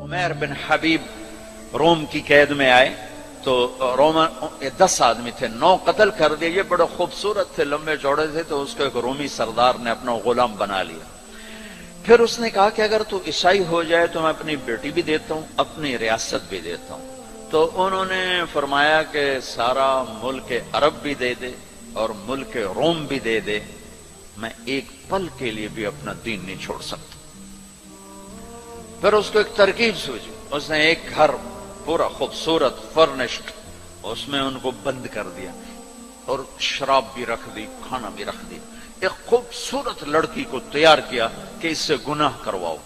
عمیر بن حبیب روم کی قید میں آئے تو رومن 10 آدمی تھے، 9 قتل کر دیے. یہ بڑے خوبصورت تھے، لمبے چوڑے تھے، تو اس کو ایک رومی سردار نے اپنا غلام بنا لیا. پھر اس نے کہا کہ اگر تو عیسائی ہو جائے تو میں اپنی بیٹی بھی دیتا ہوں، اپنی ریاست بھی دیتا ہوں. تو انہوں نے فرمایا کہ سارا ملک عرب بھی دے دے اور ملک روم بھی دے دے، میں ایک پل کے لیے بھی اپنا دین نہیں چھوڑ سکتا. پھر اس کو ایک ترکیب سوچی. اس نے ایک گھر پورا خوبصورت فرنشڈ، اس میں ان کو بند کر دیا اور شراب بھی رکھ دی، کھانا بھی رکھ دیا. ایک خوبصورت لڑکی کو تیار کیا کہ اس سے گناہ کرواؤ.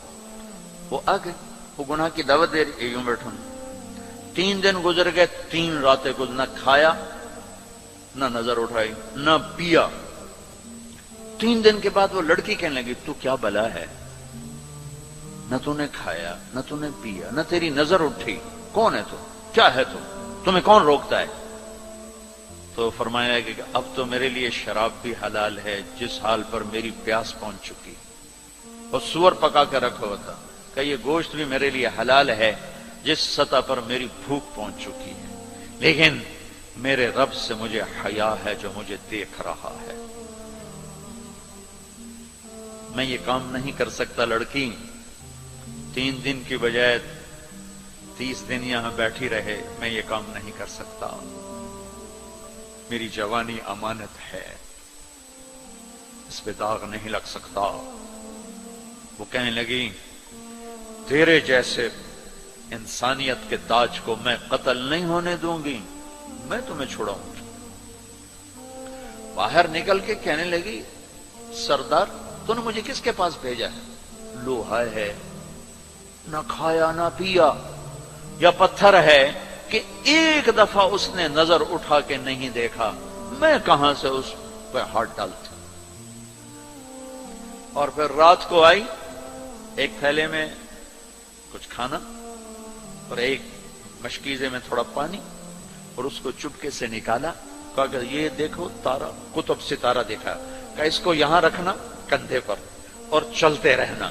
وہ آ گئے، وہ گناہ کی دعوت دے رہی، یوں بیٹھوں. 3 دن گزر گئے، 3 راتیں کچھ نہ کھایا، نہ نظر اٹھائی، نہ پیا. 3 دن کے بعد وہ لڑکی کہنے لگی تو کیا بلا ہے، نہ تو نے کھایا نہ تو نے پیا نہ تیری نظر اٹھی، کون ہے تو، کیا ہے تو، تمہیں کون روکتا ہے؟ تو فرمایا کہ اب تو میرے لیے شراب بھی حلال ہے جس حال پر میری پیاس پہنچ چکی، اور سور پکا کے رکھا ہوا تھا کہ یہ گوشت بھی میرے لیے حلال ہے جس سطح پر میری بھوک پہنچ چکی ہے، لیکن میرے رب سے مجھے حیا ہے جو مجھے دیکھ رہا ہے. میں یہ کام نہیں کر سکتا. لڑکی 3 دن کی بجائے 30 دن یہاں بیٹھی رہے، میں یہ کام نہیں کر سکتا. میری جوانی امانت ہے، اس پہ داغ نہیں لگ سکتا. وہ کہنے لگی تیرے جیسے انسانیت کے تاج کو میں قتل نہیں ہونے دوں گی، میں تمہیں چھڑاؤں گی. باہر نکل کے کہنے لگی سردار تو نے مجھے کس کے پاس بھیجا ہے؟ لوہا ہے، نہ کھایا نہ پیا، یا پتھر ہے کہ ایک دفعہ اس نے نظر اٹھا کے نہیں دیکھا، میں کہاں سے اس پہ ہاتھ ڈالتا. اور پھر رات کو آئی، ایک تھیلے میں کچھ کھانا اور ایک مشکیزے میں تھوڑا پانی، اور اس کو چپکے سے نکالا. کہا کہ یہ دیکھو تارا، قطب ستارہ دیکھا، کہ اس کو یہاں رکھنا کندھے پر اور چلتے رہنا،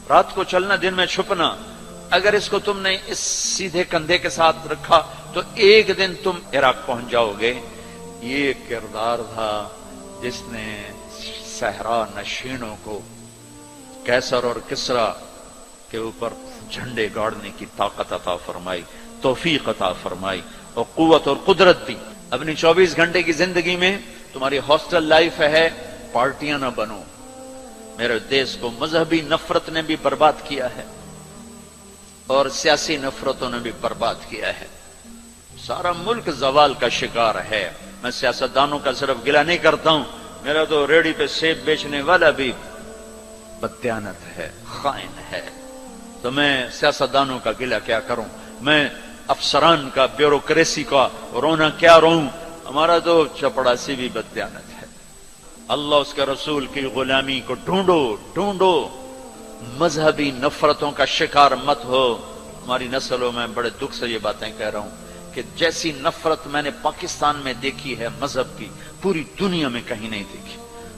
رات کو چلنا دن میں چھپنا. اگر اس کو تم نے اس سیدھے کندھے کے ساتھ رکھا تو ایک دن تم عراق پہنچ جاؤ گے. یہ کردار تھا جس نے صحرا نشینوں کو کیسر اور کسرا کے اوپر جھنڈے گاڑنے کی طاقت عطا فرمائی، توفیق عطا فرمائی اور قوت اور قدرت دی. اپنی 24 گھنٹے کی زندگی میں تمہاری ہاسٹل لائف ہے، پارٹیاں نہ بنو. میرے دیش کو مذہبی نفرت نے بھی برباد کیا ہے اور سیاسی نفرتوں نے بھی برباد کیا ہے. سارا ملک زوال کا شکار ہے. میں سیاستدانوں کا صرف گلہ نہیں کرتا ہوں، میرا تو ریڑھی پہ سیب بیچنے والا بھی بددیانت ہے، خائن ہے. تو میں سیاستدانوں کا گلہ کیا کروں، میں افسران کا، بیوروکریسی کا رونا کیا رہوں. ہمارا تو چپڑاسی بھی بددیانت ہے. اللہ اس کے رسول کی غلامی کو ڈھونڈو. مذہبی نفرتوں کا شکار مت ہو. ہماری نسلوں میں بڑے دکھ سے یہ باتیں کہہ رہا ہوں کہ جیسی نفرت میں نے پاکستان میں دیکھی ہے مذہب کی، پوری دنیا میں کہیں نہیں دیکھی.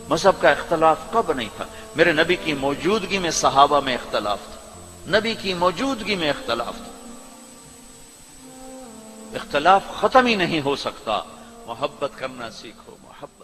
مذہب کا اختلاف کب نہیں تھا؟ میرے نبی کی موجودگی میں صحابہ میں اختلاف تھا، نبی کی موجودگی میں اختلاف تھا. اختلاف ختم ہی نہیں ہو سکتا. محبت کرنا سیکھو، محبت